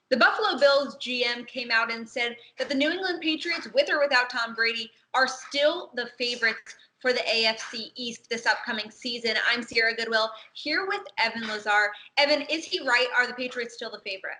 The Buffalo Bills GM came out and said that the New England Patriots, with or without Tom Brady, are still the favorites for the AFC East this upcoming season. I'm Sierra Goodwill here with Evan Lazar. Evan, is he right? Are the Patriots still the favorite?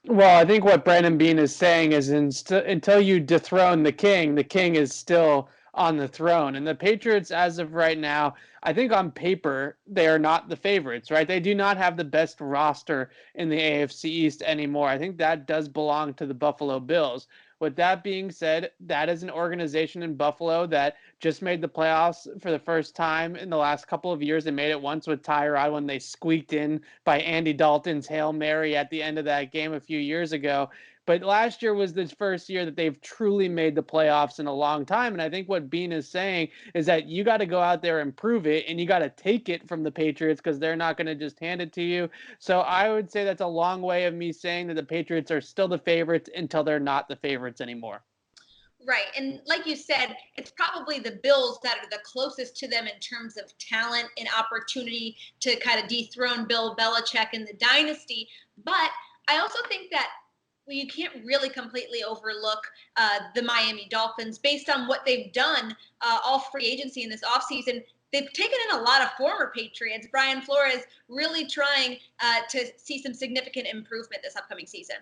Well, I think what Brandon Beane is saying is until you dethrone the king is still on the throne. And the Patriots, as of right now, I think on paper, they are not the favorites, right? They do not have the best roster in the AFC East anymore. I think that does belong to the Buffalo Bills. With that being said, that is an organization in Buffalo that just made the playoffs for the first time in the last couple of years. They made it once with Tyrod when they squeaked in by Andy Dalton's Hail Mary at the end of that game a few years ago. But last year was the first year that they've truly made the playoffs in a long time. And I think what Beane is saying is that you got to go out there and prove it, and you got to take it from the Patriots because they're not going to just hand it to you. So I would say that's a long way of me saying that the Patriots are still the favorites until they're not the favorites anymore. Right. And like you said, it's probably the Bills that are the closest to them in terms of talent and opportunity to kind of dethrone Bill Belichick and the dynasty. But I also think that you can't really completely overlook the Miami Dolphins based on what they've done all free agency in this offseason. They've taken in a lot of former Patriots. Brian Flores really trying to see some significant improvement this upcoming season.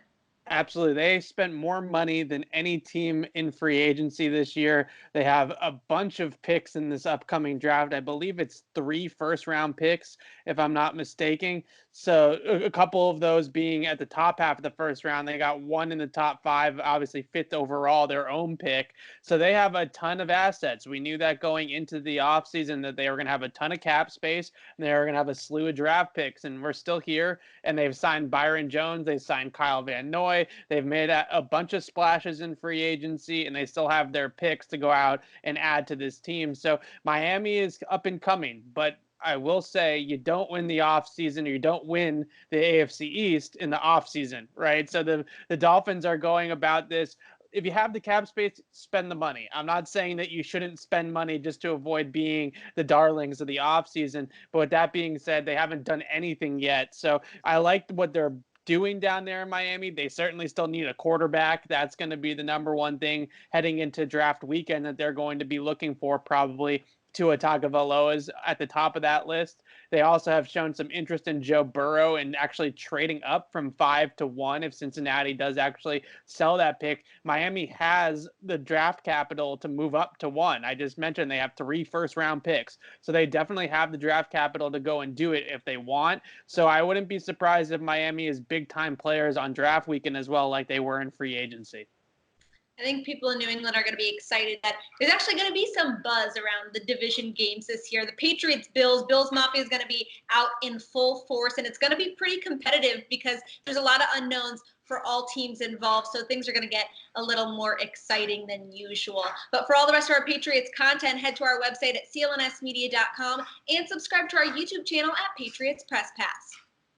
Absolutely. They spent more money than any team in free agency this year. They have a bunch of picks in this upcoming draft. I believe it's 3 first-round picks, if I'm not mistaken. So a couple of those being at the top half of the first round. They got one in the top 5, obviously 5th overall, their own pick. So they have a ton of assets. We knew that going into the offseason that they were going to have a ton of cap space and they were going to have a slew of draft picks. And we're still here. And they've signed Byron Jones. They've signed Kyle Van Noy. They've made a bunch of splashes in free agency, and they still have their picks to go out and add to this team. So Miami is up and coming, but I will say you don't win the offseason, or you don't win the AFC East in the offseason, right? So the Dolphins are going about this. If you have the cap space, spend the money. I'm not saying that you shouldn't spend money just to avoid being the darlings of the offseason. But with that being said, they haven't done anything yet. So I liked what they're doing down there in Miami. They certainly still need a quarterback. That's going to be the number one thing heading into draft weekend that they're going to be looking for, probably. Tua Tagovailoa is at the top of that list. They also have shown some interest in Joe Burrow and actually trading up from 5 to 1 if Cincinnati does actually sell that pick. Miami has the draft capital to move up to 1. I just mentioned they have 3 first-round picks. So they definitely have the draft capital to go and do it if they want. So I wouldn't be surprised if Miami is big-time players on draft weekend as well, like they were in free agency. I think people in New England are going to be excited that there's actually going to be some buzz around the division games this year. The Bills Mafia is going to be out in full force, and it's going to be pretty competitive because there's a lot of unknowns for all teams involved, so things are going to get a little more exciting than usual. But for all the rest of our Patriots content, head to our website at clnsmedia.com and subscribe to our YouTube channel at Patriots Press Pass.